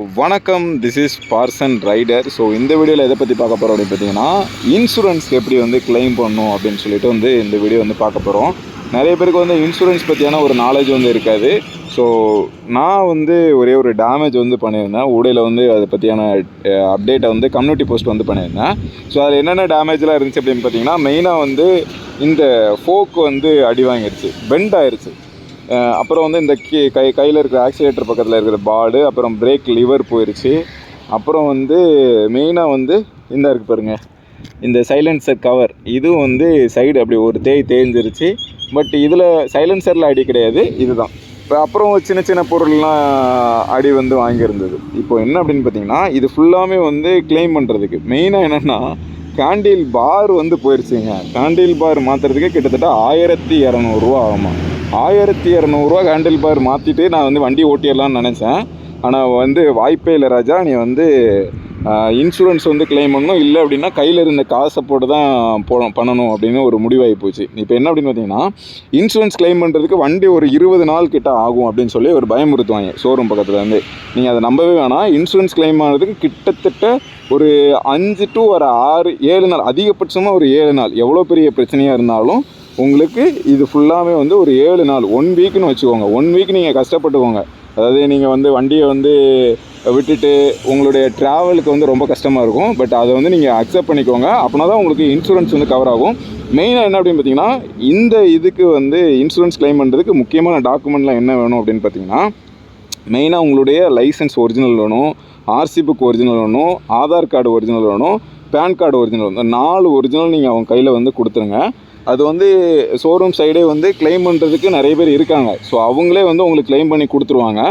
வணக்கம், this is parson rider. So இந்த வீடியோவில் எதை பற்றி பார்க்க போகிறோம் அப்படின்னு பார்த்தீங்கன்னா, இன்சூரன்ஸ் எப்படி கிளைம் பண்ணணும் அப்படின்னு சொல்லிட்டு இந்த வீடியோ பார்க்க போகிறோம். நிறைய பேருக்கு இன்சூரன்ஸ் பற்றியான ஒரு நாலேஜ் இருக்காது. ஸோ நான் ஒரே ஒரு டேமேஜ் பண்ணியிருந்தேன். ஊடையில் அதை பற்றியான அப்டேட்டை கம்யூனிட்டி போஸ்ட் பண்ணியிருந்தேன். ஸோ அதில் என்னென்ன டேமேஜ்லாம் இருந்துச்சு அப்படின்னு பார்த்தீங்கன்னா, மெயினாக இந்த ஃபோக்கு அடி வாங்கிடுச்சு, பெண்ட் ஆயிடுச்சு. அப்புறம் இந்த கையில் இருக்கிற ஆக்சிலேட்டர் பக்கத்தில் இருக்கிற பாடு, அப்புறம் பிரேக் லிவர் போயிடுச்சு. அப்புறம் மெயினாக இந்த இருக்குது பாருங்கள், இந்த சைலன்சர் கவர் இதுவும் சைடு அப்படி ஒரு தேய்ஞ்சிருச்சு. பட் இதில் சைலன்சரில் அடி கிடையாது, இதுதான். இப்போ அப்புறம் சின்ன சின்ன பொருள்லாம் அடி வாங்கியிருந்தது. இப்போ என்ன அப்படின்னு பார்த்தீங்கன்னா, இது ஃபுல்லாமே கிளைம் பண்ணுறதுக்கு மெயினாக என்னென்னா, கேண்டில் பார் போயிடுச்சுங்க. கேண்டில் பார் மாற்றுறதுக்கே கிட்டத்தட்ட 1200 ஆகுமா. 1200 கேண்டில் பார் மாற்றிட்டு நான் வண்டி ஓட்டிடலான்னு நினச்சேன். ஆனால் வாய்ப்பே இல்லை ராஜா, நீ இன்சூரன்ஸ் கிளைம் பண்ணணும், இல்லை அப்படின்னா கையில் இருந்த காசை போட்டு தான் பண்ணணும் அப்படின்னு ஒரு முடிவாகி போச்சு. இப்போ என்ன அப்படின்னு பார்த்தீங்கன்னா, இன்சூரன்ஸ் கிளைம் பண்ணுறதுக்கு வண்டி ஒரு 20 நாள் கிட்ட ஆகும் அப்படின்னு சொல்லி ஒரு பயமுறுத்துவாங்க ஷோரூம் பக்கத்தில் நீங்கள் அதை நம்பவே வேணாம். இன்சூரன்ஸ் கிளைம் ஆனதுக்கு கிட்டத்தட்ட ஒரு 5 to 6-7 நாள், அதிகபட்சமாக ஒரு 7 நாள். எவ்வளோ பெரிய பிரச்சனையாக இருந்தாலும் உங்களுக்கு இது ஃபுல்லாகவே ஒரு 7 நாள், 1 வீக்குன்னு வச்சுக்கோங்க. 1 வீக் நீங்கள் கஷ்டப்பட்டுக்கோங்க. அதாவது நீங்கள் வண்டியை விட்டுட்டு உங்களுடைய ட்ராவலுக்கு ரொம்ப கஷ்டமாக இருக்கும். பட் அதை நீங்கள் அக்செப்ட் பண்ணிக்கோங்க. அப்படின்னா தான் உங்களுக்கு இன்சூரன்ஸ் கவர் ஆகும். மெயினாக என்ன அப்படின்னு பார்த்தீங்கன்னா, இந்த இதுக்கு இன்சூரன்ஸ் கிளைம் பண்ணுறதுக்கு முக்கியமான டாக்குமெண்ட்லாம் என்ன வேணும் அப்படின்னு பார்த்தீங்கன்னா, மெயினாக உங்களுடைய லைசன்ஸ் ஒரிஜினல் வேணும், ஆர்சி புக் ஒரிஜினல் வேணும், ஆதார் கார்டு ஒரிஜினல் வேணும், பேன் கார்டு ஒரிஜினல் வேணும். 4 ஒரிஜினல் நீங்கள் அவங்க கையில் கொடுத்துருங்க. அது ஷோரூம் சைடே கிளைம் பண்ணுறதுக்கு நிறைய பேர் இருக்காங்க. ஸோ அவங்களே உங்களுக்கு கிளைம் பண்ணி கொடுத்துருவாங்க.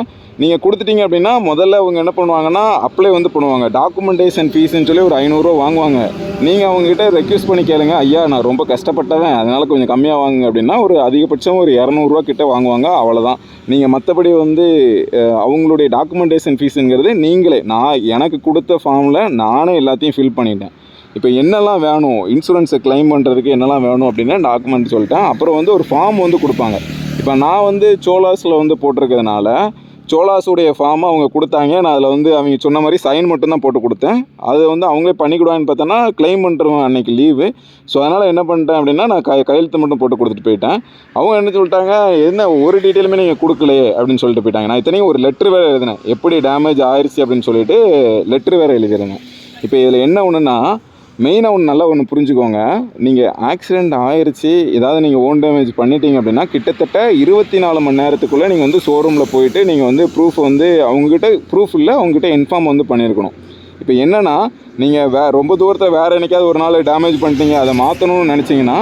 நீங்கள் கொடுத்துட்டீங்க அப்படின்னா முதல்ல அவங்க என்ன பண்ணுவாங்கன்னா, அப்ளை பண்ணுவாங்க. டாக்குமெண்டேஷன் ஃபீஸ்ன்னு சொல்லி ஒரு 500 வாங்குவாங்க. நீங்கள் அவங்ககிட்ட ரெக்வெஸ்ட் பண்ணி கேளுங்க, ஐயா நான் ரொம்ப கஷ்டப்பட்டவன், அதனால் கொஞ்சம் கம்மியாக வாங்குங்க அப்படின்னா ஒரு அதிகபட்சம் ஒரு 200 கிட்ட வாங்குவாங்க. அவ்வளோதான். நீங்கள் மற்றபடி அவங்களுடைய டாக்குமெண்டேஷன் ஃபீஸுங்கிறது நீங்களே, எனக்கு கொடுத்த ஃபார்மில் நானே எல்லாத்தையும் ஃபில் பண்ணிட்டேன். இப்போ என்னெல்லாம் வேணும் இன்சூரன்ஸை கிளைம் பண்ணுறதுக்கு என்னெல்லாம் வேணும் அப்படின்னு டாக்குமெண்ட் சொல்லிட்டேன். அப்புறம் ஒரு ஃபார்ம் கொடுப்பாங்க. இப்போ நான் சோலாஸில் போட்டிருக்கிறதுனால சோலாஸுடைய ஃபார்மை அவங்க கொடுத்தாங்க. நான் அதில் அவங்க சொன்ன மாதிரி சைன் மட்டும்தான் போட்டு கொடுத்தேன். அது அவங்களே பண்ணிக்கிடுவான்னு பார்த்தோன்னா கிளைம் பண்ணுறவங்க அன்றைக்கி லீவு. ஸோ அதனால் என்ன பண்ணிட்டேன் அப்படின்னா, நான் கையெழுத்து மட்டும் போட்டு கொடுத்துட்டு போயிட்டேன். அவங்க என்ன சொல்லிட்டாங்க, என்ன ஒரு டீட்டெயிலுமே நீங்கள் கொடுக்கலையே அப்படின்னு சொல்லிட்டு போயிட்டாங்க. நான் இத்தனையும் ஒரு லெட்ரு வேறு எழுதினேன், எப்படி டேமேஜ் ஆயிடுச்சு அப்படின்னு சொல்லிட்டு லெட்ரு வேறு எழுதிருந்தேன். இப்போ இதில் என்ன ஒன்றுன்னா, மெயினாக நல்லா புரிஞ்சுக்கோங்க. நீங்கள் ஆக்சிடெண்ட் ஆயிடுச்சு, ஏதாவது நீங்கள் ஓன் டேமேஜ் பண்ணிட்டீங்க அப்படின்னா கிட்டத்தட்ட 24 மணி நேரத்துக்குள்ளே நீங்கள் ஷோரூமில் போயிட்டு நீங்கள் ப்ரூஃப் அவங்ககிட்ட ப்ரூஃப் இல்லை, அவங்ககிட்ட இன்ஃபார்ம் பண்ணியிருக்கணும். இப்போ என்னென்னா, நீங்கள் ரொம்ப தூரத்தில் வேறு என்னைக்காவது ஒரு நாள் டேமேஜ் பண்ணிட்டீங்க, அதை மாற்றணும்னு நினச்சிங்கன்னா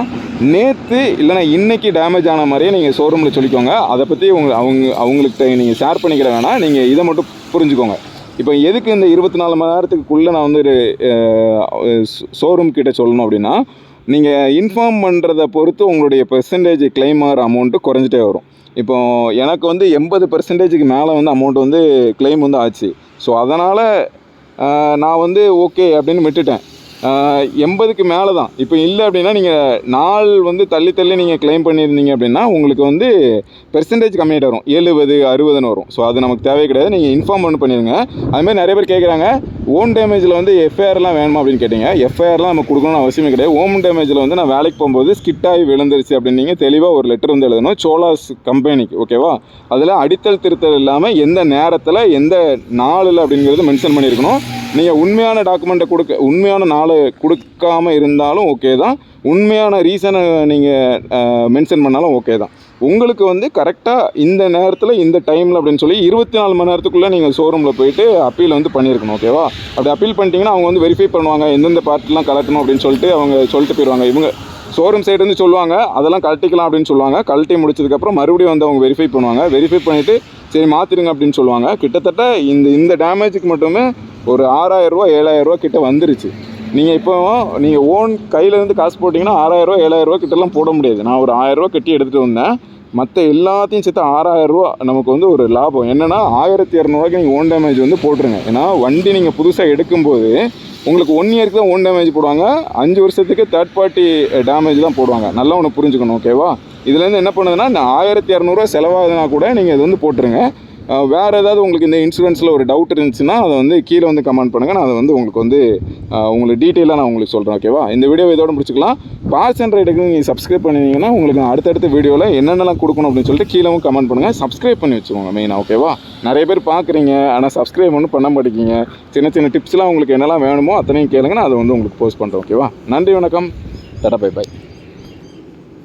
நேற்று இல்லைனா இன்றைக்கி டேமேஜ் ஆன மாதிரியே நீங்கள் ஷோரூமில் சொல்லிக்கோங்க. அதை பற்றி அவங்கள்கிட்ட நீங்கள் ஷேர் பண்ணிக்கிற வேணாம். நீங்கள் இதை மட்டும் புரிஞ்சுக்கோங்க. இப்போ எதுக்கு இந்த 24 மணி நேரத்துக்குள்ளே நான் ஷோரூம் கிட்டே சொல்லணும் அப்படின்னா, நீங்கள் இன்ஃபார்ம் பண்ணுறதை பொறுத்து உங்களுடைய பெர்சன்டேஜ் கிளைம் ஆகிற அமௌண்ட்டு குறைஞ்சிட்டே வரும். இப்போ எனக்கு 80% மேலே அமௌண்ட் கிளைம் ஆச்சு. ஸோ அதனால் நான் ஓகே அப்படின்னு விட்டுட்டேன். 80க்கு மேலே தான். இப்போ இல்லை அப்படின்னா நீங்கள் நாள் தள்ளி நீங்கள் கிளைம் பண்ணியிருந்தீங்க அப்படின்னா உங்களுக்கு பெர்சன்டேஜ் கம்மியாகிட்டு வரும், 70, 60ன்னு வரும். ஸோ அது நமக்கு தேவை கிடையாது. நீங்கள் இன்ஃபார்ம் பண்ணிடுங்க. அதுமாதிரி நிறைய பேர் கேட்குறாங்க, ஓன் டேமேஜில் எஃப்ஐஆர்லாம் வேணுமா அப்படின்னு கேட்டிங்க. எஃப்ஐஆர்லாம் நம்ம கொடுக்கணும்னு அவசியமே கிடையாது. ஓன் டேமேஜில் நான் வேலைக்கு போகும்போது ஸ்கிட்டாகி விழுந்துருச்சு அப்படின்னு நீங்கள் தெளிவாக ஒரு லெட்டர் எழுதணும் சோலாஸ் கம்பெனிக்கு, ஓகேவா? அதில் அடித்தல் திருத்தல் இல்லாமல் எந்த நேரத்தில் எந்த நாளில் அப்படிங்கிறது மென்ஷன் பண்ணியிருக்கணும். நீங்கள் உண்மையான டாக்குமெண்ட்டை உண்மையான நாளை கொடுக்காமல் இருந்தாலும் ஓகே தான், உண்மையான ரீசனை நீங்கள் மென்ஷன் பண்ணாலும் ஓகே தான். உங்களுக்கு கரெக்டாக இந்த நேரத்தில் இந்த டைமில் அப்படின்னு சொல்லி 24 மணி நேரத்துக்குள்ளே நீங்கள் ஷோரூமில் போயிட்டு அப்பீல் பண்ணியிருக்கணும், ஓகேவா? அப்படி அப்பீல் பண்ணிட்டீங்கன்னா அவங்க வெரிஃபை பண்ணுவாங்க, எந்தெந்த பார்ட்லாம் கலட்டணும் அப்படின்னு சொல்லிட்டு அவங்க சொல்லிட்டு போயிடுவாங்க. இவங்க ஷோரூம் சைடு சொல்லுவாங்க, அதெல்லாம் கழட்டிக்கலாம் அப்படின்னு சொல்லுவாங்க. கழட்டி முடிச்சதுக்கப்புறம் மறுபடியும் அவங்க வெரிஃபை பண்ணுவாங்க. வெரிஃபை பண்ணிவிட்டு சரி மாற்றிடுங்க அப்படின்னு சொல்லுவாங்க. கிட்டத்தட்ட இந்த டேமேஜுக்கு மட்டுமே ஒரு 6000 7000 கிட்ட வந்துருச்சு. நீங்கள் ஓன் கையிலேருந்து காசு போட்டிங்கன்னா 6000 7000 கிட்டலாம் போட முடியாது. நான் ஒரு 1000 கட்டி எடுத்துகிட்டு வந்தேன். மற்ற எல்லாத்தையும் சேர்த்து 6000 நமக்கு ஒரு லாபம். என்னென்னா 1200 நீங்கள் ஓன் டேமேஜ் போட்டுருங்க. ஏன்னா வண்டி நீங்கள் புதுசாக எடுக்கும்போது உங்களுக்கு 1 இயருக்கு தான் ஓன் டேமேஜ் போடுவாங்க, 5 வருஷத்துக்கு தேர்ட் பார்ட்டி டேமேஜ் தான் போடுவாங்க. நல்லா புரிஞ்சுக்கணும், ஓகேவா? இதுலேருந்து என்ன பண்ணுதுன்னா, இந்த 1200 செலவாகுதுன்னா கூட நீங்கள் இது போட்டுருங்க. வேறு ஏதாவது உங்களுக்கு இந்த இன்சூரன்ஸில் ஒரு டவுட் இருந்துச்சுன்னா அதை வந்து கீழே வந்து கமெண்ட் பண்ணுங்கள். நான் அதை வந்து உங்களுக்கு வந்து உங்களுக்கு டீட்டெயிலாக நான் உங்களுக்கு சொல்கிறேன். ஓகேவா? இந்த வீடியோ இதோட முடிச்சுக்கலாம். பார்ஸ் அண்ட் ரைடுக்கு நீங்கள் சப்ஸ்கிரைப் பண்ணிங்கன்னா உங்களுக்கு அடுத்தடுத்த வீடியோவில் என்னென்னலாம் கொடுக்கணும் அப்படின்னு சொல்லிட்டு கீழவும் கமெண்ட் பண்ணுங்கள். சப்ஸ்கிரைப் பண்ணி வச்சுக்கோங்க மெயினாக. ஓகேவா? நிறைய பேர் பார்க்குறீங்க, ஆனால் சப்ஸ்கிரைப் ஒன்றும் பண்ண மாட்டேங்கிங்க. சின்ன சின்ன டிப்ஸ்லாம் உங்களுக்கு என்னெல்லாம் வேணுமோ அத்தனையும் கேளுங்க, நான் அதை வந்து உங்களுக்கு போஸ்ட் பண்ணுறேன். ஓகேவா? நன்றி, வணக்கம், டாடா, பை பை.